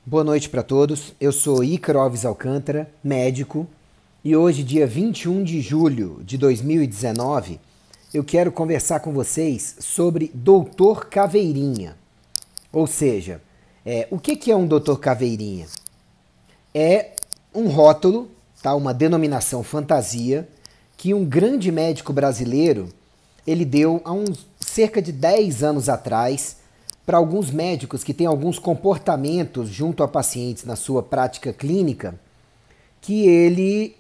Boa noite para todos. Eu sou Ícaro Alves Alcântara, médico, e hoje, dia 21 de julho de 2019, eu quero conversar com vocês sobre Doutor Caveirinha. Ou seja, o que é um Doutor Caveirinha? É um rótulo, tá? Uma denominação fantasia que um grande médico brasileiro ele deu há uns cerca de 10 anos atrás para alguns médicos que têm alguns comportamentos junto a pacientes na sua prática clínica, que ele,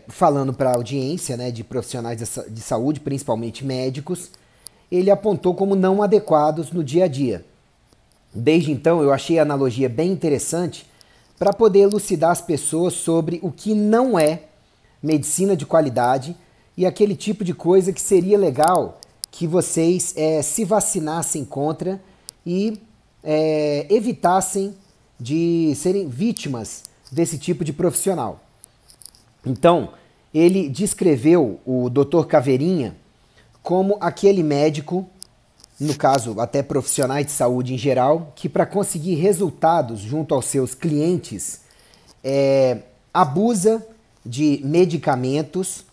falando para a audiência, né, de profissionais de saúde, principalmente médicos, ele apontou como não adequados no dia a dia. Desde então eu achei a analogia bem interessante para poder elucidar as pessoas sobre o que não é medicina de qualidade e aquele tipo de coisa que seria legal que vocês se vacinassem contra e evitassem de serem vítimas desse tipo de profissional. Então, ele descreveu o Dr. Caveirinha como aquele médico, no caso até profissionais de saúde em geral, que para conseguir resultados junto aos seus clientes, abusa de medicamentos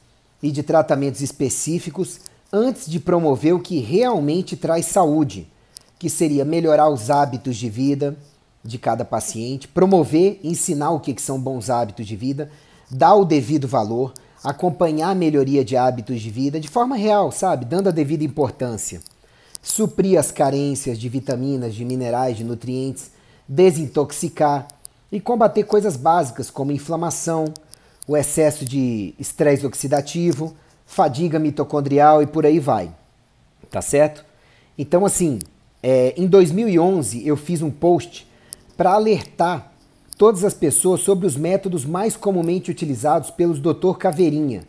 e de tratamentos específicos antes de promover o que realmente traz saúde, que seria melhorar os hábitos de vida de cada paciente, promover, ensinar o que são bons hábitos de vida, dar o devido valor, acompanhar a melhoria de hábitos de vida de forma real, sabe? Dando a devida importância. Suprir as carências de vitaminas, de minerais, de nutrientes, desintoxicar e combater coisas básicas como inflamação, o excesso de estresse oxidativo, fadiga mitocondrial e por aí vai. Tá certo? Então, assim, em 2011 eu fiz um post para alertar todas as pessoas sobre os métodos mais comumente utilizados pelos Dr. Caveirinha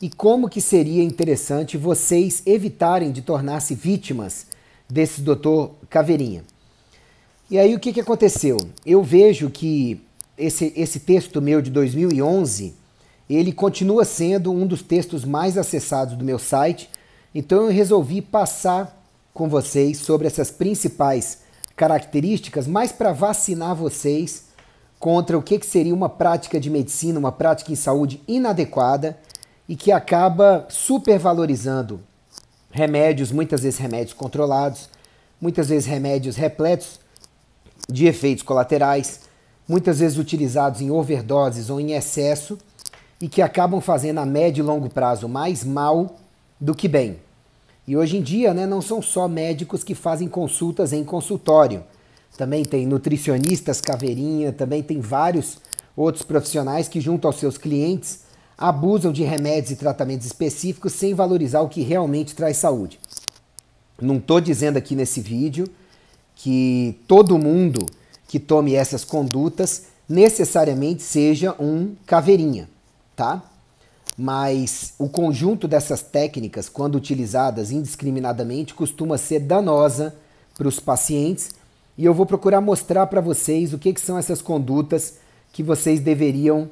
e como que seria interessante vocês evitarem de tornar-se vítimas desse Dr. Caveirinha. E aí o que aconteceu? Eu vejo que esse texto meu de 2011, ele continua sendo um dos textos mais acessados do meu site, então eu resolvi passar com vocês sobre essas principais características, mais para vacinar vocês contra o que seria uma prática de medicina, uma prática em saúde inadequada e que acaba supervalorizando remédios, muitas vezes remédios controlados, muitas vezes remédios repletos de efeitos colaterais, muitas vezes utilizados em overdoses ou em excesso e que acabam fazendo a médio e longo prazo mais mal do que bem. E hoje em dia, né, não são só médicos que fazem consultas em consultório. Também tem nutricionistas caveirinha, também tem vários outros profissionais que junto aos seus clientes abusam de remédios e tratamentos específicos sem valorizar o que realmente traz saúde. Não estou dizendo aqui nesse vídeo que todo mundo que tome essas condutas necessariamente seja um caveirinha, tá? Mas o conjunto dessas técnicas, quando utilizadas indiscriminadamente, costuma ser danosa para os pacientes e eu vou procurar mostrar para vocês o que são essas condutas que vocês deveriam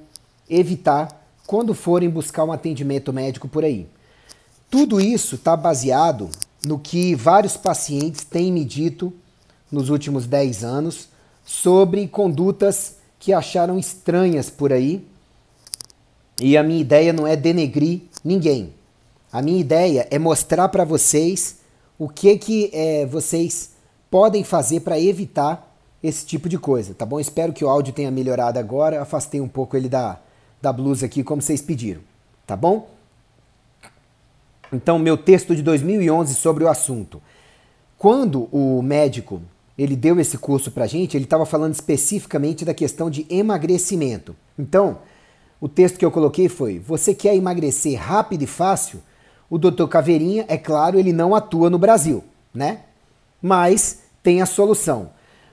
evitar quando forem buscar um atendimento médico por aí. Tudo isso está baseado no que vários pacientes têm me dito nos últimos 10 anos sobre condutas que acharam estranhas por aí. E a minha ideia não é denegrir ninguém. A minha ideia é mostrar para vocês o que vocês podem fazer para evitar esse tipo de coisa, tá bom? Espero que o áudio tenha melhorado agora. Afastei um pouco ele da blusa aqui, como vocês pediram, tá bom? Então, meu texto de 2011 sobre o assunto. Quando o médico ele deu esse curso pra gente, ele estava falando especificamente da questão de emagrecimento. Então, o texto que eu coloquei foi: você quer emagrecer rápido e fácil? O Dr. Caveirinha, é claro, ele não atua no Brasil, né? Mas tem a solução.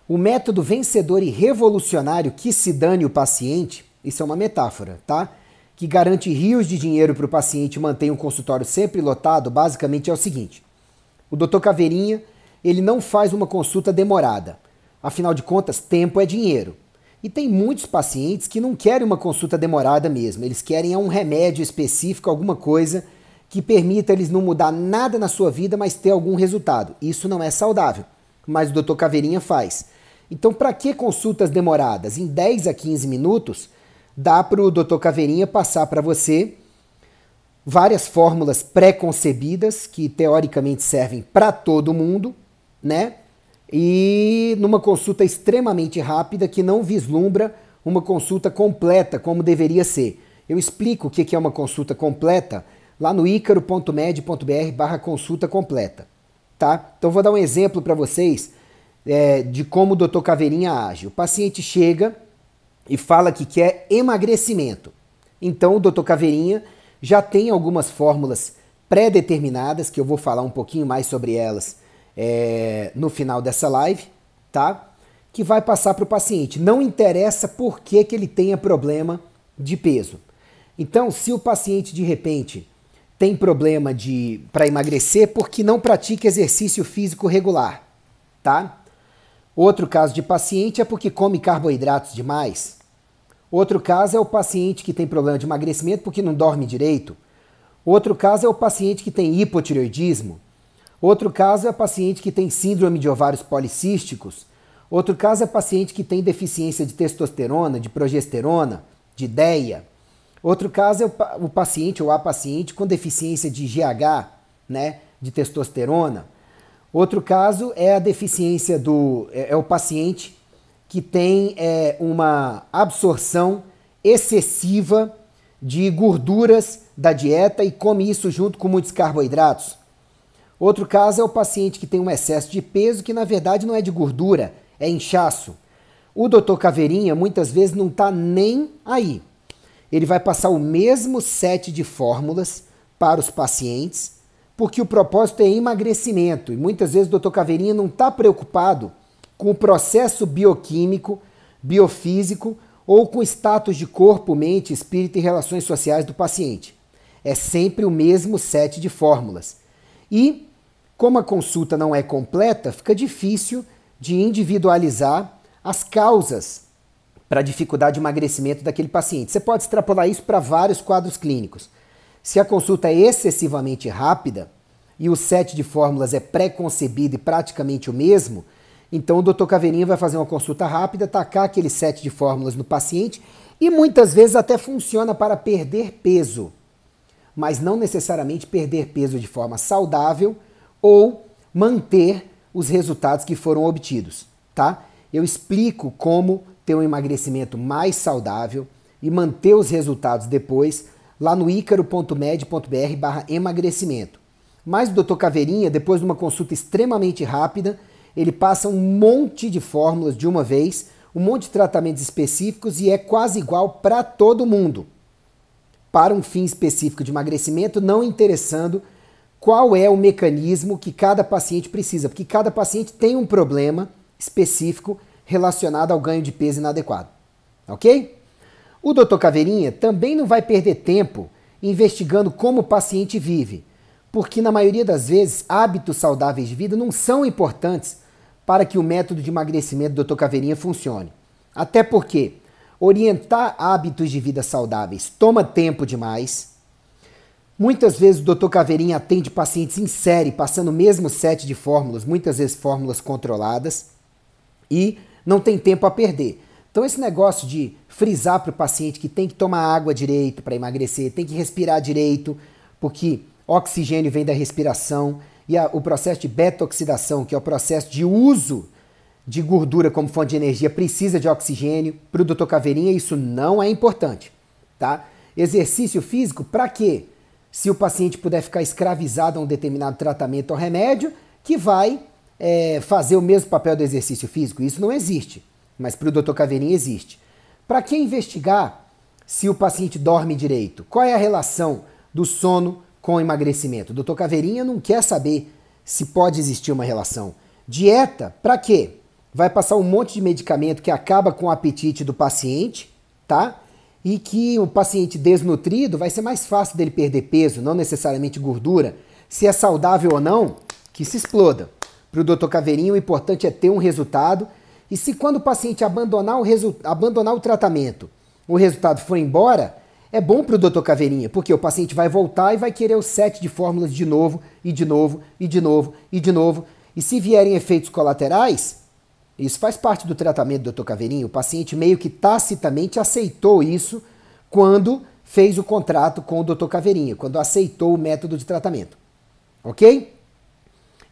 O método vencedor e revolucionário que se dane o paciente, isso é uma metáfora, tá? Que garante rios de dinheiro para o paciente e mantém um consultório sempre lotado, basicamente é o seguinte: o Dr. Caveirinha, ele não faz uma consulta demorada. Afinal de contas, tempo é dinheiro. E tem muitos pacientes que não querem uma consulta demorada mesmo. Eles querem um remédio específico, alguma coisa que permita eles não mudar nada na sua vida, mas ter algum resultado. Isso não é saudável. Mas o Dr. Caveirinha faz. Então, para que consultas demoradas? Em 10 a 15 minutos, dá para o Dr. Caveirinha passar para você várias fórmulas pré-concebidas que teoricamente servem para todo mundo, né? E numa consulta extremamente rápida que não vislumbra uma consulta completa como deveria ser. Eu explico o que é uma consulta completa lá no icaro.med.br/consulta completa, tá? Então vou dar um exemplo para vocês de como o Dr. Caveirinha age. O paciente chega e fala que quer emagrecimento. Então o Dr. Caveirinha já tem algumas fórmulas pré-determinadas, que eu vou falar um pouquinho mais sobre elas no final dessa live, tá? Que vai passar para o paciente. Não interessa por que ele tenha problema de peso. Então, se o paciente de repente tem problema para emagrecer porque não pratica exercício físico regular, tá? Outro caso de paciente é porque come carboidratos demais. Outro caso é o paciente que tem problema de emagrecimento porque não dorme direito. Outro caso é o paciente que tem hipotireoidismo. Outro caso é o paciente que tem síndrome de ovários policísticos. Outro caso é o paciente que tem deficiência de testosterona, de progesterona, de DEA. Outro caso é o paciente ou a paciente com deficiência de GH, né, de testosterona. Outro caso é a deficiência é o paciente que tem uma absorção excessiva de gorduras da dieta e come isso junto com muitos carboidratos. Outro caso é o paciente que tem um excesso de peso que na verdade não é de gordura, é inchaço. O Dr. Caveirinha muitas vezes não está nem aí. Ele vai passar o mesmo set de fórmulas para os pacientes, porque o propósito é emagrecimento. E muitas vezes o Dr. Caveirinha não está preocupado com o processo bioquímico, biofísico ou com o status de corpo, mente, espírito e relações sociais do paciente. É sempre o mesmo set de fórmulas. E, como a consulta não é completa, fica difícil de individualizar as causas para a dificuldade de emagrecimento daquele paciente. Você pode extrapolar isso para vários quadros clínicos. Se a consulta é excessivamente rápida e o set de fórmulas é pré-concebido e praticamente o mesmo, então o Dr. Caveirinha vai fazer uma consulta rápida, tacar aquele set de fórmulas no paciente e muitas vezes até funciona para perder peso, mas não necessariamente perder peso de forma saudável ou manter os resultados que foram obtidos, tá? Eu explico como ter um emagrecimento mais saudável e manter os resultados depois lá no icaro.med.br/emagrecimento. Mas o Dr. Caveirinha, depois de uma consulta extremamente rápida, ele passa um monte de fórmulas de uma vez, um monte de tratamentos específicos e é quase igual para todo mundo, para um fim específico de emagrecimento, não interessando qual é o mecanismo que cada paciente precisa, porque cada paciente tem um problema específico relacionado ao ganho de peso inadequado, ok? O Dr. Caveirinha também não vai perder tempo investigando como o paciente vive, porque na maioria das vezes hábitos saudáveis de vida não são importantes para que o método de emagrecimento do Dr. Caveirinha funcione. Até porque orientar hábitos de vida saudáveis toma tempo demais. Muitas vezes o Dr. Caveirinha atende pacientes em série, passando o mesmo set de fórmulas, muitas vezes fórmulas controladas, e não tem tempo a perder. Então esse negócio de frisar para o paciente que tem que tomar água direito para emagrecer, tem que respirar direito, porque oxigênio vem da respiração, e o processo de beta-oxidação, que é o processo de uso de gordura como fonte de energia, precisa de oxigênio. Para o Dr. Caveirinha isso não é importante, tá? Exercício físico, para quê? Se o paciente puder ficar escravizado a um determinado tratamento ou remédio, que vai fazer o mesmo papel do exercício físico. Isso não existe, mas para o Dr. Caveirinha existe. Para que investigar se o paciente dorme direito? Qual é a relação do sono com o emagrecimento? O Dr. Caveirinha não quer saber se pode existir uma relação. Dieta, para quê? Vai passar um monte de medicamento que acaba com o apetite do paciente, tá? E que o paciente desnutrido vai ser mais fácil dele perder peso, não necessariamente gordura. Se é saudável ou não, que se exploda. Para o Dr. Caveirinha o importante é ter um resultado. E se quando o paciente abandonar o tratamento, o resultado for embora, é bom para o Dr. Caveirinha, porque o paciente vai voltar e vai querer o set de fórmulas de novo, e de novo, e de novo, e de novo. E se vierem efeitos colaterais, Isso faz parte do tratamento do Dr. Caveirinha. O paciente meio que tacitamente aceitou isso quando fez o contrato com o Dr. Caveirinha, quando aceitou o método de tratamento. Ok?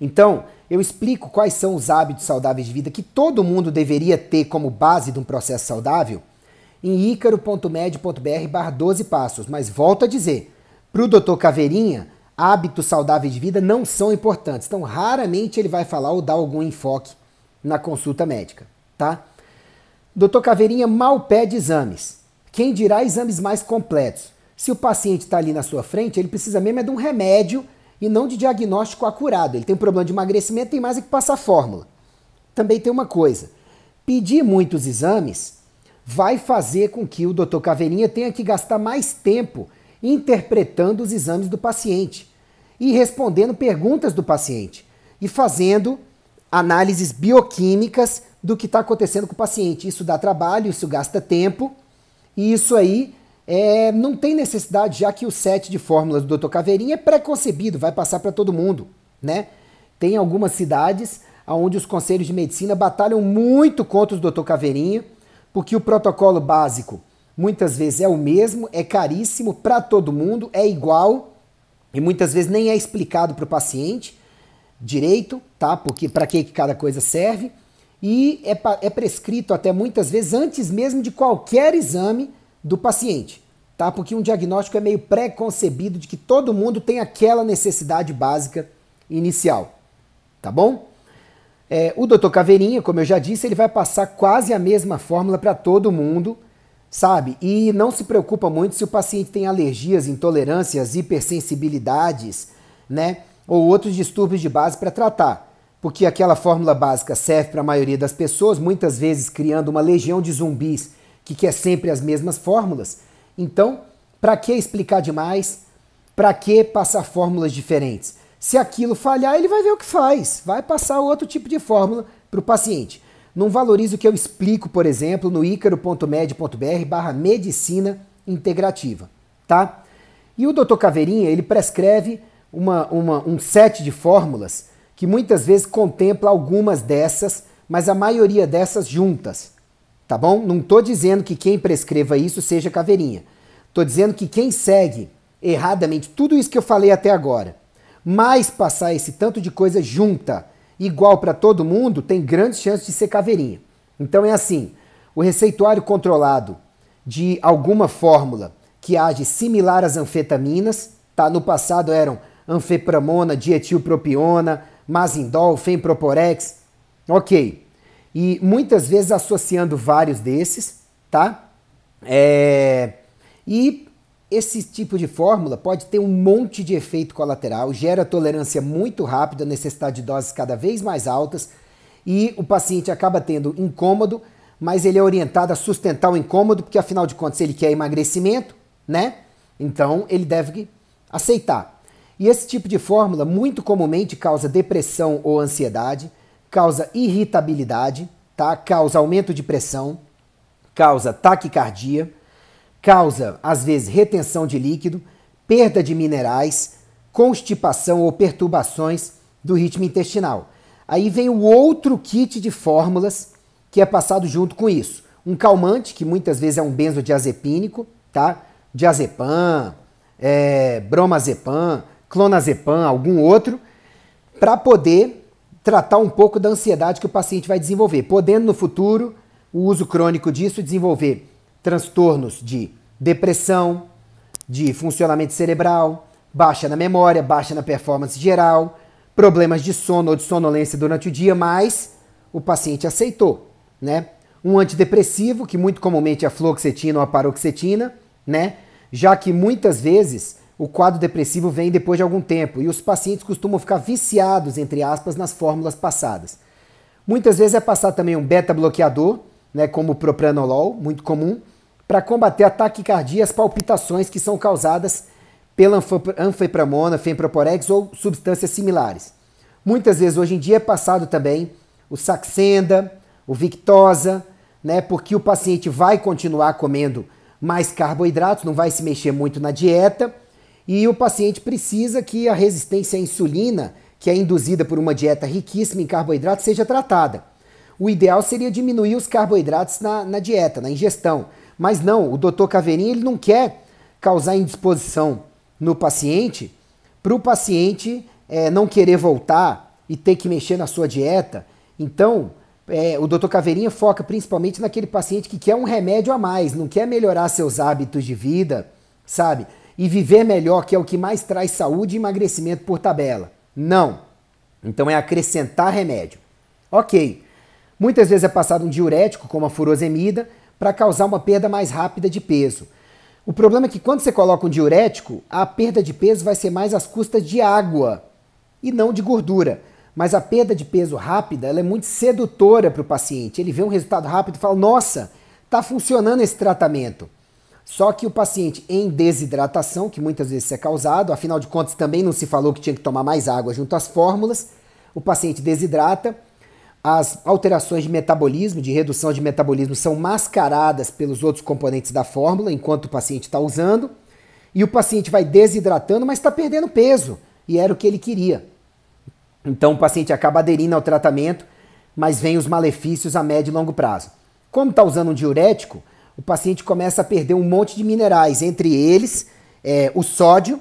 Então, eu explico quais são os hábitos saudáveis de vida que todo mundo deveria ter como base de um processo saudável em icaro.med.br/12 passos. Mas volto a dizer, para o Dr. Caveirinha, hábitos saudáveis de vida não são importantes. Então, raramente ele vai falar ou dar algum enfoque na consulta médica, tá? Dr. Caveirinha mal pede exames. Quem dirá exames mais completos? Se o paciente está ali na sua frente, ele precisa mesmo é de um remédio e não de diagnóstico acurado. Ele tem um problema de emagrecimento, tem mais é que passar fórmula. Também tem uma coisa, pedir muitos exames vai fazer com que o Dr. Caveirinha tenha que gastar mais tempo interpretando os exames do paciente e respondendo perguntas do paciente e fazendo análises bioquímicas do que está acontecendo com o paciente. Isso dá trabalho, isso gasta tempo e isso aí não tem necessidade, já que o set de fórmulas do Dr. Caveirinha é pré-concebido, vai passar para todo mundo, né? Tem algumas cidades onde os conselhos de medicina batalham muito contra o Dr. Caveirinha, porque o protocolo básico muitas vezes é o mesmo, é caríssimo para todo mundo, é igual e muitas vezes nem é explicado para o paciente direito, tá? Porque para que cada coisa serve e é prescrito até muitas vezes antes mesmo de qualquer exame do paciente, tá? Porque um diagnóstico é meio pré-concebido de que todo mundo tem aquela necessidade básica inicial, tá bom? O Dr. Caveirinha, como eu já disse, ele vai passar quase a mesma fórmula para todo mundo, sabe? E não se preocupa muito se o paciente tem alergias, intolerâncias, hipersensibilidades, né? Ou outros distúrbios de base para tratar. Porque aquela fórmula básica serve para a maioria das pessoas, muitas vezes criando uma legião de zumbis que quer sempre as mesmas fórmulas. Então, para que explicar demais? Para que passar fórmulas diferentes? Se aquilo falhar, ele vai ver o que faz. Vai passar outro tipo de fórmula para o paciente. Não valoriza o que eu explico, por exemplo, no icaro.med.br/medicina integrativa, tá? E o Dr. Caveirinha, ele prescreve um set de fórmulas que muitas vezes contempla algumas dessas, mas a maioria dessas juntas, tá bom? Não estou dizendo que quem prescreva isso seja Caveirinha. Estou dizendo que quem segue erradamente tudo isso que eu falei até agora, mas passar esse tanto de coisa junta, igual para todo mundo, tem grandes chances de ser Caveirinha. Então é assim, o receituário controlado de alguma fórmula que age similar às anfetaminas, tá? No passado eram anfepramona, dietilpropiona, mazindol, femproporex, ok. E muitas vezes associando vários desses, tá? E esse tipo de fórmula pode ter um monte de efeito colateral, gera tolerância muito rápida, necessidade de doses cada vez mais altas e o paciente acaba tendo incômodo, mas ele é orientado a sustentar o incômodo, porque afinal de contas ele quer emagrecimento, né? Então ele deve aceitar. E esse tipo de fórmula muito comumente causa depressão ou ansiedade, causa irritabilidade, tá? Causa aumento de pressão, causa taquicardia, causa, às vezes, retenção de líquido, perda de minerais, constipação ou perturbações do ritmo intestinal. Aí vem o outro kit de fórmulas que é passado junto com isso. Um calmante, que muitas vezes é um benzodiazepínico, tá? Diazepam, bromazepam, clonazepam, algum outro, para poder tratar um pouco da ansiedade que o paciente vai desenvolver, podendo no futuro o uso crônico disso desenvolver transtornos de depressão, de funcionamento cerebral, baixa na memória, baixa na performance geral, problemas de sono ou de sonolência durante o dia, mas o paciente aceitou, né? Um antidepressivo, que muito comumente é a fluoxetina ou a paroxetina, né? Já que muitas vezes o quadro depressivo vem depois de algum tempo e os pacientes costumam ficar viciados, entre aspas, nas fórmulas passadas. Muitas vezes é passar também um beta-bloqueador, né, como o propranolol, muito comum, para combater a taquicardia e as palpitações que são causadas pela anfepramona, femproporex ou substâncias similares. Muitas vezes hoje em dia é passado também o Saxenda, o Victoza, né, porque o paciente vai continuar comendo mais carboidratos, não vai se mexer muito na dieta e o paciente precisa que a resistência à insulina, que é induzida por uma dieta riquíssima em carboidratos, seja tratada. o ideal seria diminuir os carboidratos na dieta, na ingestão. Mas não, o Dr. Caveirinha ele não quer causar indisposição no paciente, para o paciente não querer voltar e ter que mexer na sua dieta. Então, o Dr. Caveirinha foca principalmente naquele paciente que quer um remédio a mais, não quer melhorar seus hábitos de vida, sabe? E viver melhor, que é o que mais traz saúde e emagrecimento por tabela. Não. Então é acrescentar remédio. Ok. Muitas vezes é passado um diurético, como a furosemida, para causar uma perda mais rápida de peso. O problema é que quando você coloca um diurético, a perda de peso vai ser mais às custas de água e não de gordura. Mas a perda de peso rápida, ela é muito sedutora para o paciente. Ele vê um resultado rápido e fala, nossa, está funcionando esse tratamento. Só que o paciente em desidratação, que muitas vezes é causado, afinal de contas também não se falou que tinha que tomar mais água junto às fórmulas, o paciente desidrata, as alterações de metabolismo, de redução de metabolismo, são mascaradas pelos outros componentes da fórmula enquanto o paciente está usando, e o paciente vai desidratando, mas está perdendo peso, e era o que ele queria. Então o paciente acaba aderindo ao tratamento, mas vem os malefícios a médio e longo prazo. Como está usando um diurético, o paciente começa a perder um monte de minerais, entre eles o sódio,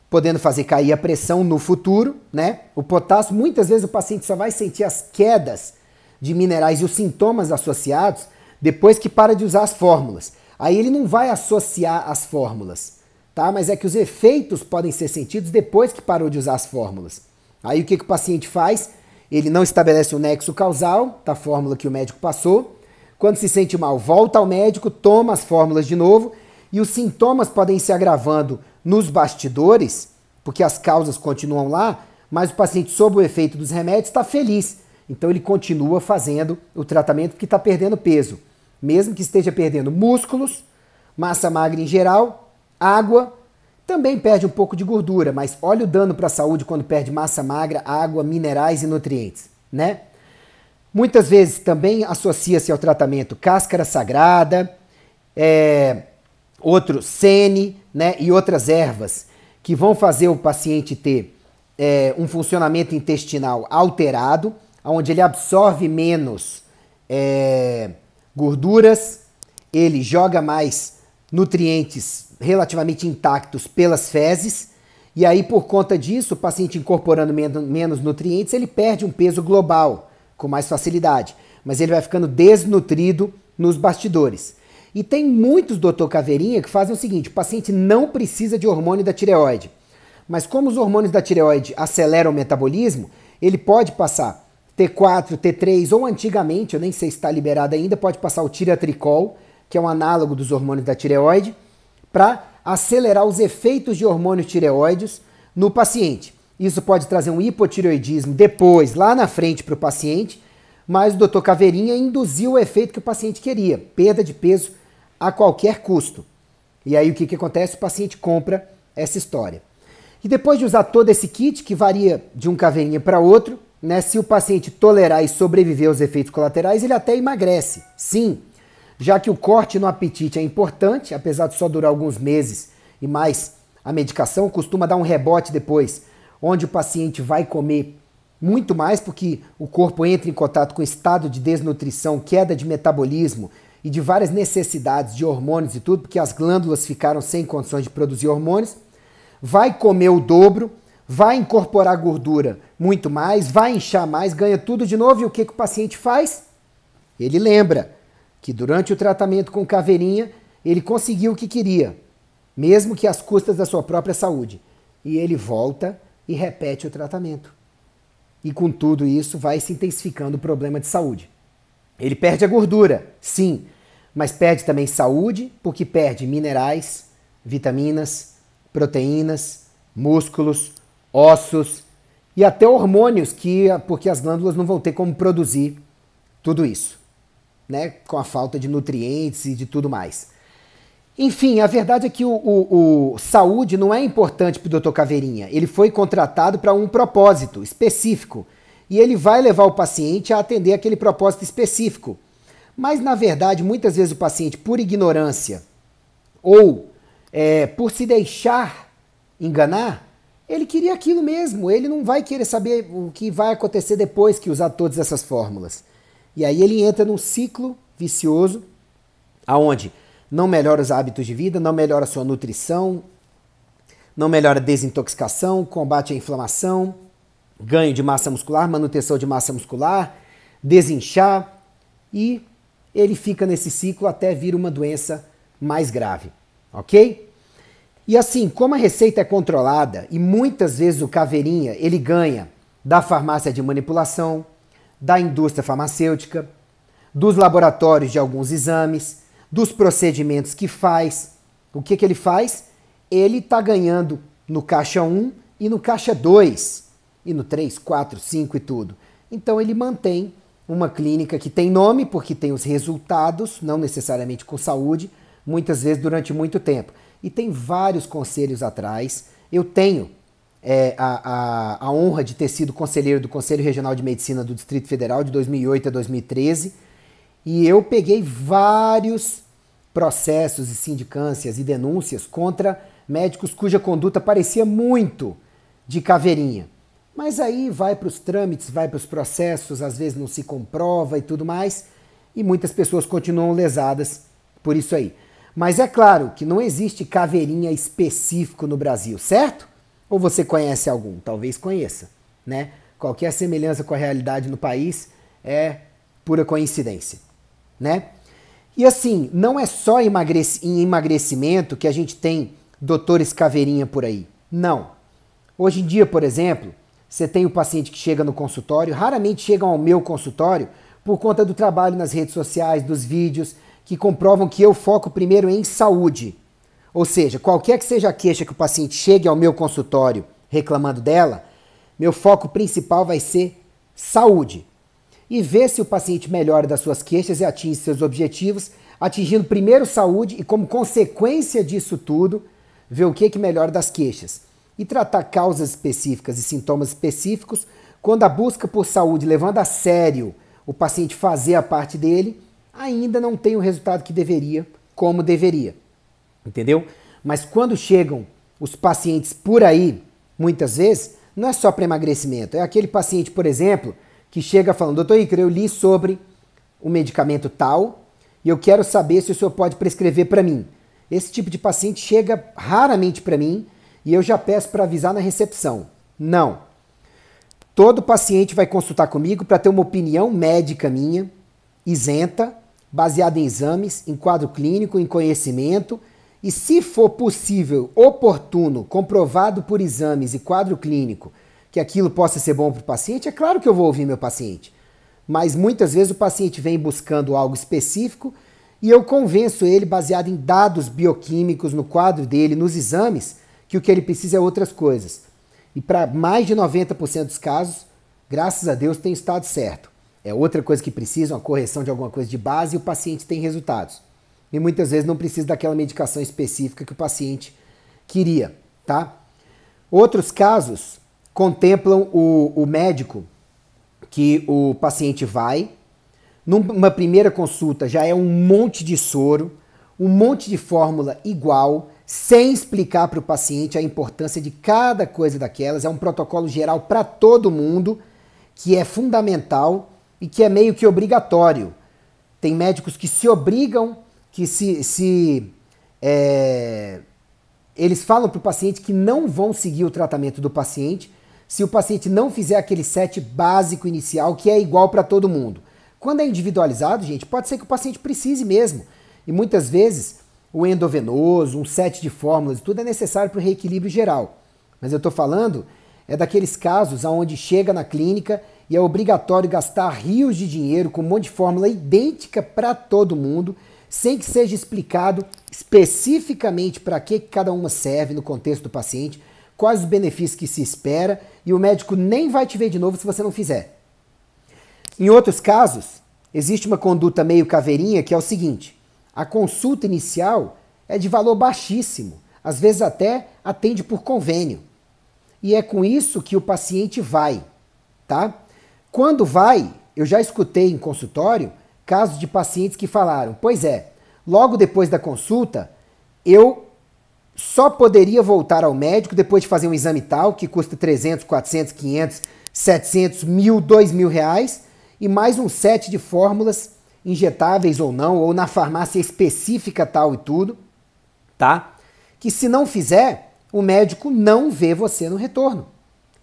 podendo fazer cair a pressão no futuro, né? O potássio, muitas vezes o paciente só vai sentir as quedas de minerais e os sintomas associados depois que para de usar as fórmulas. Aí ele não vai associar as fórmulas, tá? Mas é que os efeitos podem ser sentidos depois que parou de usar as fórmulas. Aí o que o paciente faz? Ele não estabelece o nexo causal da fórmula que o médico passou. Quando se sente mal, volta ao médico, toma as fórmulas de novo e os sintomas podem ir se agravando nos bastidores, porque as causas continuam lá, mas o paciente, sob o efeito dos remédios, está feliz. Então ele continua fazendo o tratamento porque está perdendo peso. Mesmo que esteja perdendo músculos, massa magra em geral, água, também perde um pouco de gordura, mas olha o dano para a saúde quando perde massa magra, água, minerais e nutrientes, né? Muitas vezes também associa-se ao tratamento cáscara sagrada, outro sene, né, e outras ervas que vão fazer o paciente ter um funcionamento intestinal alterado, onde ele absorve menos gorduras, ele joga mais nutrientes relativamente intactos pelas fezes, e aí por conta disso, o paciente incorporando menos nutrientes, ele perde um peso global com mais facilidade, mas ele vai ficando desnutrido nos bastidores. E tem muitos Dr. Caveirinha que fazem o seguinte, o paciente não precisa de hormônio da tireoide, mas como os hormônios da tireoide aceleram o metabolismo, ele pode passar T4, T3, ou antigamente, eu nem sei se está liberado ainda, pode passar o tiratricol, que é um análogo dos hormônios da tireoide, para acelerar os efeitos de hormônios tireoides no paciente. Isso pode trazer um hipotireoidismo depois, lá na frente para o paciente, mas o Dr. Caveirinha induziu o efeito que o paciente queria, perda de peso a qualquer custo. E aí o que acontece? O paciente compra essa história. E depois de usar todo esse kit, que varia de um Caveirinha para outro, né, se o paciente tolerar e sobreviver aos efeitos colaterais, ele até emagrece, sim, já que o corte no apetite é importante, apesar de só durar alguns meses e mais a medicação costuma dar um rebote depois, onde o paciente vai comer muito mais porque o corpo entra em contato com estado de desnutrição, queda de metabolismo e de várias necessidades de hormônios e tudo, porque as glândulas ficaram sem condições de produzir hormônios, vai comer o dobro, vai incorporar gordura muito mais, vai inchar mais, ganha tudo de novo, e o que o paciente faz? Ele lembra que durante o tratamento com Caveirinha, ele conseguiu o que queria, mesmo que às custas da sua própria saúde. E ele volta e repete o tratamento. E com tudo isso vai se intensificando o problema de saúde. Ele perde a gordura, sim, mas perde também saúde, porque perde minerais, vitaminas, proteínas, músculos, ossos e até hormônios, porque as glândulas não vão ter como produzir tudo isso, né? Com a falta de nutrientes e de tudo mais. Enfim, a verdade é que o saúde não é importante para o Dr. Caveirinha. Ele foi contratado para um propósito específico e ele vai levar o paciente a atender aquele propósito específico. Mas, na verdade, muitas vezes o paciente, por ignorância ou por se deixar enganar, ele queria aquilo mesmo. Ele não vai querer saber o que vai acontecer depois que usar todas essas fórmulas. E aí ele entra num ciclo vicioso, aonde não melhora os hábitos de vida, não melhora a sua nutrição, não melhora a desintoxicação, combate a inflamação, ganho de massa muscular, manutenção de massa muscular, desinchar, e ele fica nesse ciclo até vir uma doença mais grave, ok? E assim, como a receita é controlada e muitas vezes o caveirinha ele ganha da farmácia de manipulação, da indústria farmacêutica, dos laboratórios de alguns exames, dos procedimentos que faz, o que ele faz? Ele está ganhando no caixa 1 e no caixa 2, e no 3, 4, 5 e tudo. Então ele mantém uma clínica que tem nome porque tem os resultados, não necessariamente com saúde, muitas vezes durante muito tempo. E tem vários conselhos atrás. Eu tenho a honra de ter sido conselheiro do Conselho Regional de Medicina do Distrito Federal de 2008 a 2013, e eu peguei vários processos e sindicâncias e denúncias contra médicos cuja conduta parecia muito de caveirinha. Mas aí vai para os trâmites, vai para os processos, às vezes não se comprova e tudo mais, e muitas pessoas continuam lesadas por isso aí. Mas é claro que não existe caveirinha específico no Brasil, certo? Ou você conhece algum? Talvez conheça, né? Qualquer semelhança com a realidade no país é pura coincidência, né? E assim, não é só em emagrecimento que a gente tem doutores caveirinha por aí. Não. Hoje em dia, por exemplo, você tem o paciente que chega no consultório, raramente chegam ao meu consultório por conta do trabalho nas redes sociais, dos vídeos, que comprovam que eu foco primeiro em saúde. Ou seja, qualquer que seja a queixa que o paciente chegue ao meu consultório reclamando dela, meu foco principal vai ser saúde. E ver se o paciente melhora das suas queixas e atinge seus objetivos, atingindo primeiro saúde e, como consequência disso tudo, ver o que melhora das queixas. E tratar causas específicas e sintomas específicos, quando a busca por saúde, levando a sério o paciente fazer a parte dele, ainda não tem o resultado que deveria, como deveria. Entendeu? Mas quando chegam os pacientes por aí, muitas vezes, não é só para emagrecimento. É aquele paciente, por exemplo, que chega falando: doutor Ícaro, eu li sobre o medicamento tal e eu quero saber se o senhor pode prescrever para mim. Esse tipo de paciente chega raramente para mim e eu já peço para avisar na recepção. Não. Todo paciente vai consultar comigo para ter uma opinião médica minha, isenta, baseada em exames, em quadro clínico, em conhecimento, e se for possível, oportuno, comprovado por exames e quadro clínico, que aquilo possa ser bom para o paciente, é claro que eu vou ouvir meu paciente. Mas muitas vezes o paciente vem buscando algo específico e eu convenço ele, baseado em dados bioquímicos no quadro dele, nos exames, que o que ele precisa é outras coisas. E para mais de 90% dos casos, graças a Deus, tem estado certo. É outra coisa que precisa, uma correção de alguma coisa de base, e o paciente tem resultados. E muitas vezes não precisa daquela medicação específica que o paciente queria, tá? Outros casos contemplam o médico que o paciente vai, numa primeira consulta já é um monte de soro, um monte de fórmula igual, sem explicar para o paciente a importância de cada coisa daquelas. É um protocolo geral para todo mundo, que é fundamental e que é meio que obrigatório. Tem médicos que se obrigam, que eles falam para o paciente que não vão seguir o tratamento do paciente se o paciente não fizer aquele set básico inicial que é igual para todo mundo. Quando é individualizado, gente, pode ser que o paciente precise mesmo. E muitas vezes o endovenoso, um set de fórmulas, tudo é necessário para o reequilíbrio geral. Mas eu estou falando daqueles casos onde chega na clínica e é obrigatório gastar rios de dinheiro com um monte de fórmula idêntica para todo mundo, sem que seja explicado especificamente para que cada uma serve no contexto do paciente, quais os benefícios que se espera, e o médico nem vai te ver de novo se você não fizer. Em outros casos, existe uma conduta meio caveirinha que é o seguinte: a consulta inicial é de valor baixíssimo, às vezes até atende por convênio. E é com isso que o paciente vai, tá? Quando vai, eu já escutei em consultório casos de pacientes que falaram: pois é, logo depois da consulta, eu só poderia voltar ao médico depois de fazer um exame tal, que custa 300, 400, 500, 700, 1.000, 2.000 reais, e mais um set de fórmulas, injetáveis ou não, ou na farmácia específica tal e tudo, tá? Que se não fizer, o médico não vê você no retorno.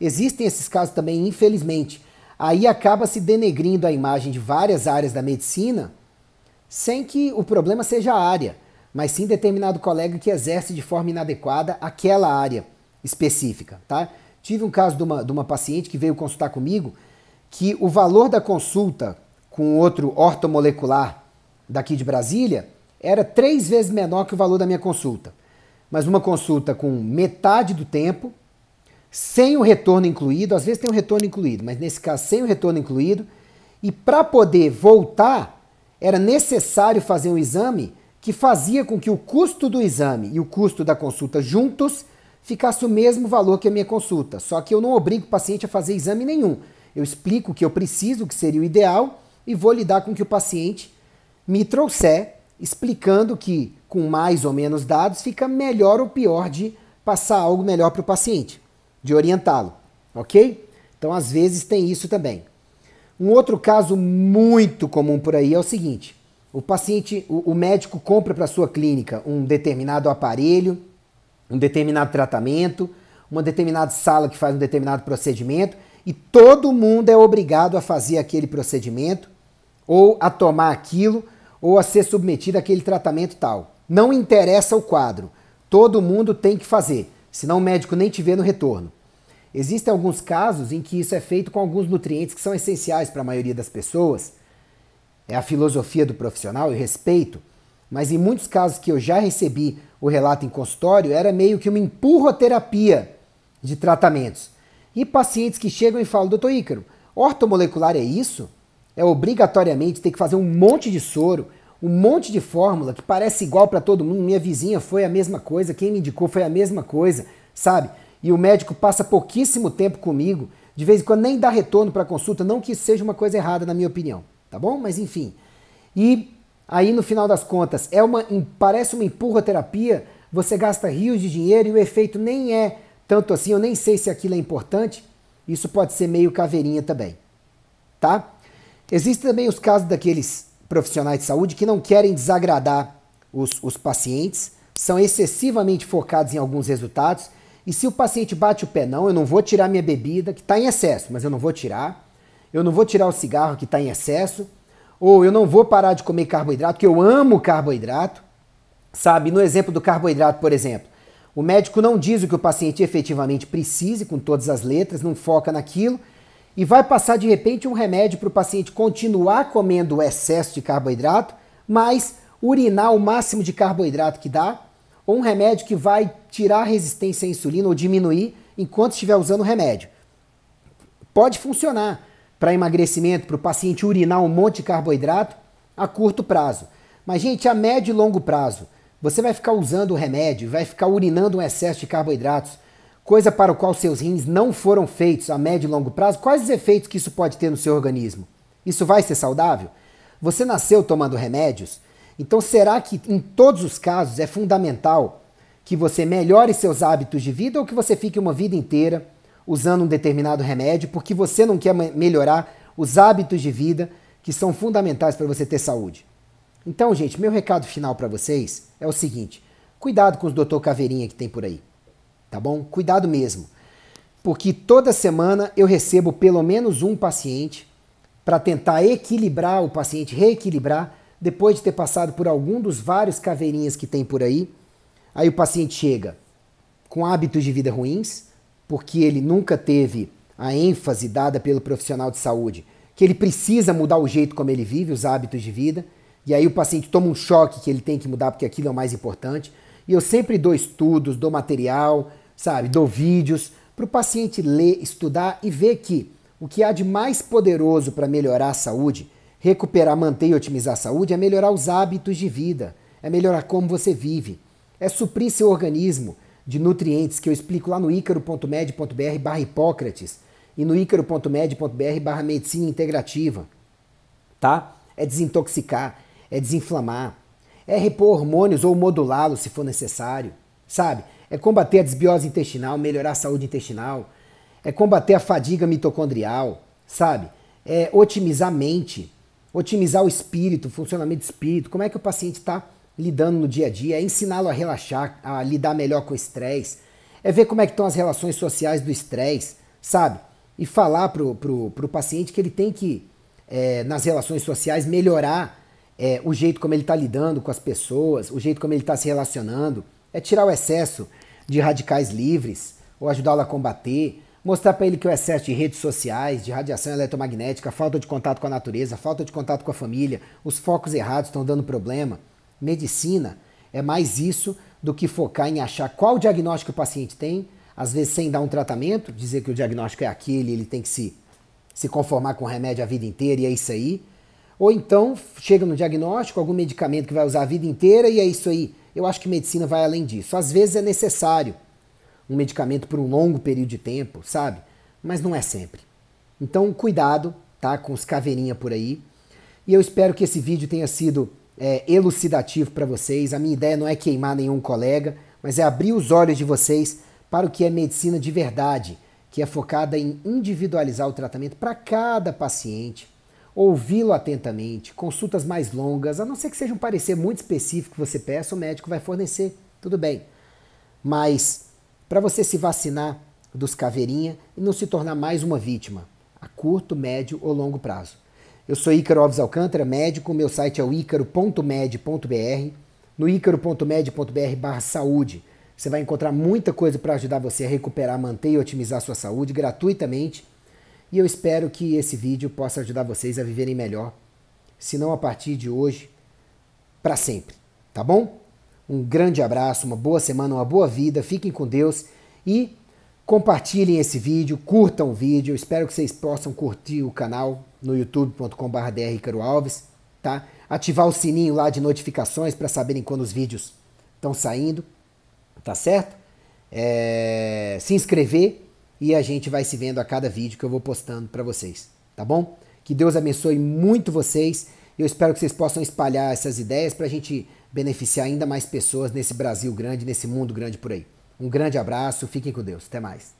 Existem esses casos também, infelizmente. Aí acaba se denegrindo a imagem de várias áreas da medicina, sem que o problema seja a área, mas sim determinado colega que exerce de forma inadequada aquela área específica, tá? Tive um caso de uma paciente que veio consultar comigo, que o valor da consulta com outro ortomolecular daqui de Brasília era 3 vezes menor que o valor da minha consulta. Mas uma consulta com metade do tempo, sem o retorno incluído, às vezes tem o retorno incluído, mas nesse caso sem o retorno incluído, e para poder voltar, era necessário fazer um exame que fazia com que o custo do exame e o custo da consulta juntos ficasse o mesmo valor que a minha consulta. Só que eu não obrigo o paciente a fazer exame nenhum. Eu explico o que eu preciso, o que seria o ideal, e vou lidar com o que o paciente me trouxer, explicando que com mais ou menos dados fica melhor ou pior de passar algo melhor para o paciente, de orientá-lo, ok? Então às vezes tem isso também. Um outro caso muito comum por aí é o seguinte: o paciente, o médico compra para sua clínica um determinado aparelho, um determinado tratamento, uma determinada sala que faz um determinado procedimento e todo mundo é obrigado a fazer aquele procedimento ou a tomar aquilo ou a ser submetido àquele tratamento tal. Não interessa o quadro, todo mundo tem que fazer, senão o médico nem te vê no retorno. Existem alguns casos em que isso é feito com alguns nutrientes que são essenciais para a maioria das pessoas. É a filosofia do profissional, eu respeito, mas em muitos casos que eu já recebi o relato em consultório, era meio que uma empurroterapia de tratamentos. E pacientes que chegam e falam: doutor Ícaro, ortomolecular é isso? É obrigatoriamente ter que fazer um monte de soro, um monte de fórmula que parece igual para todo mundo, minha vizinha foi a mesma coisa, quem me indicou foi a mesma coisa, sabe? E o médico passa pouquíssimo tempo comigo, de vez em quando nem dá retorno para a consulta, não que isso seja uma coisa errada na minha opinião, tá bom? Mas enfim. E aí no final das contas, parece uma empurroterapia, você gasta rios de dinheiro e o efeito nem é tanto assim, eu nem sei se aquilo é importante, isso pode ser meio caveirinha também, tá? Existem também os casos daqueles profissionais de saúde que não querem desagradar os pacientes, são excessivamente focados em alguns resultados, e se o paciente bate o pé, não, eu não vou tirar minha bebida, que está em excesso, mas eu não vou tirar, eu não vou tirar o cigarro que está em excesso, ou eu não vou parar de comer carboidrato, que eu amo carboidrato, sabe? No exemplo do carboidrato, por exemplo, o médico não diz o que o paciente efetivamente precise, com todas as letras, não foca naquilo, e vai passar de repente um remédio para o paciente continuar comendo o excesso de carboidrato, mas urinar o máximo de carboidrato que dá, ou um remédio que vai tirar a resistência à insulina ou diminuir enquanto estiver usando o remédio. Pode funcionar para emagrecimento, para o paciente urinar um monte de carboidrato a curto prazo. Mas, gente, a médio e longo prazo, você vai ficar usando o remédio, vai ficar urinando um excesso de carboidratos, coisa para o qual seus rins não foram feitos a médio e longo prazo. Quais os efeitos que isso pode ter no seu organismo? Isso vai ser saudável? Você nasceu tomando remédios? Então será que em todos os casos é fundamental que você melhore seus hábitos de vida ou que você fique uma vida inteira usando um determinado remédio porque você não quer melhorar os hábitos de vida que são fundamentais para você ter saúde? Então, gente, meu recado final para vocês é o seguinte: cuidado com os doutor Caveirinha que tem por aí, tá bom? Cuidado mesmo, porque toda semana eu recebo pelo menos um paciente para tentar equilibrar o paciente, reequilibrar, depois de ter passado por algum dos vários caveirinhas que tem por aí. Aí o paciente chega com hábitos de vida ruins, porque ele nunca teve a ênfase dada pelo profissional de saúde, que ele precisa mudar o jeito como ele vive, os hábitos de vida, e aí o paciente toma um choque que ele tem que mudar porque aquilo é o mais importante. E eu sempre dou estudos, dou material, sabe, dou vídeos para o paciente ler, estudar e ver que o que há de mais poderoso para melhorar a saúde, recuperar, manter e otimizar a saúde é melhorar os hábitos de vida, é melhorar como você vive, é suprir seu organismo de nutrientes que eu explico lá no icaro.med.br/Hipócrates e no icaro.med.br/Medicina Integrativa, tá? É desintoxicar, é desinflamar, é repor hormônios ou modulá-los se for necessário, sabe? É combater a desbiose intestinal, melhorar a saúde intestinal, é combater a fadiga mitocondrial, sabe? otimizar a mente, otimizar o espírito, o funcionamento do espírito, como é que o paciente está lidando no dia a dia, é ensiná-lo a relaxar, a lidar melhor com o estresse, é ver como é que estão as relações sociais do estresse, sabe? E falar pro paciente que ele tem que, nas relações sociais, melhorar o jeito como ele está lidando com as pessoas, o jeito como ele está se relacionando, tirar o excesso de radicais livres, ou ajudá-lo a combater, mostrar para ele que o excesso de redes sociais, de radiação eletromagnética, falta de contato com a natureza, falta de contato com a família, os focos errados estão dando problema. Medicina é mais isso do que focar em achar qual diagnóstico o paciente tem, às vezes sem dar um tratamento, dizer que o diagnóstico é aquele, ele tem que se conformar com o remédio a vida inteira e é isso aí. Ou então chega no diagnóstico, algum medicamento que vai usar a vida inteira e é isso aí. Eu acho que medicina vai além disso. Às vezes é necessário um medicamento por um longo período de tempo, sabe? Mas não é sempre. Então cuidado, tá? Com os caveirinha por aí. E eu espero que esse vídeo tenha sido elucidativo para vocês. A minha ideia não é queimar nenhum colega, mas é abrir os olhos de vocês para o que é medicina de verdade, que é focada em individualizar o tratamento para cada paciente, ouvi-lo atentamente, consultas mais longas, a não ser que seja um parecer muito específico que você peça, o médico vai fornecer, tudo bem. Mas para você se vacinar dos caveirinha e não se tornar mais uma vítima, a curto, médio ou longo prazo. Eu sou Ícaro Alves Alcântara, médico, meu site é o icaro.med.br. No icaro.med.br/saúde você vai encontrar muita coisa para ajudar você a recuperar, manter e otimizar a sua saúde gratuitamente. E eu espero que esse vídeo possa ajudar vocês a viverem melhor, se não a partir de hoje, para sempre, tá bom? Um grande abraço, uma boa semana, uma boa vida, fiquem com Deus e compartilhem esse vídeo, curtam o vídeo, eu espero que vocês possam curtir o canal no youtube.com/drIcaroAlves, tá? Ativar o sininho lá de notificações para saberem quando os vídeos estão saindo, tá certo? Se inscrever e a gente vai se vendo a cada vídeo que eu vou postando para vocês, tá bom? Que Deus abençoe muito vocês, eu espero que vocês possam espalhar essas ideias para a gente beneficiar ainda mais pessoas nesse Brasil grande, nesse mundo grande por aí. Um grande abraço, fiquem com Deus, até mais.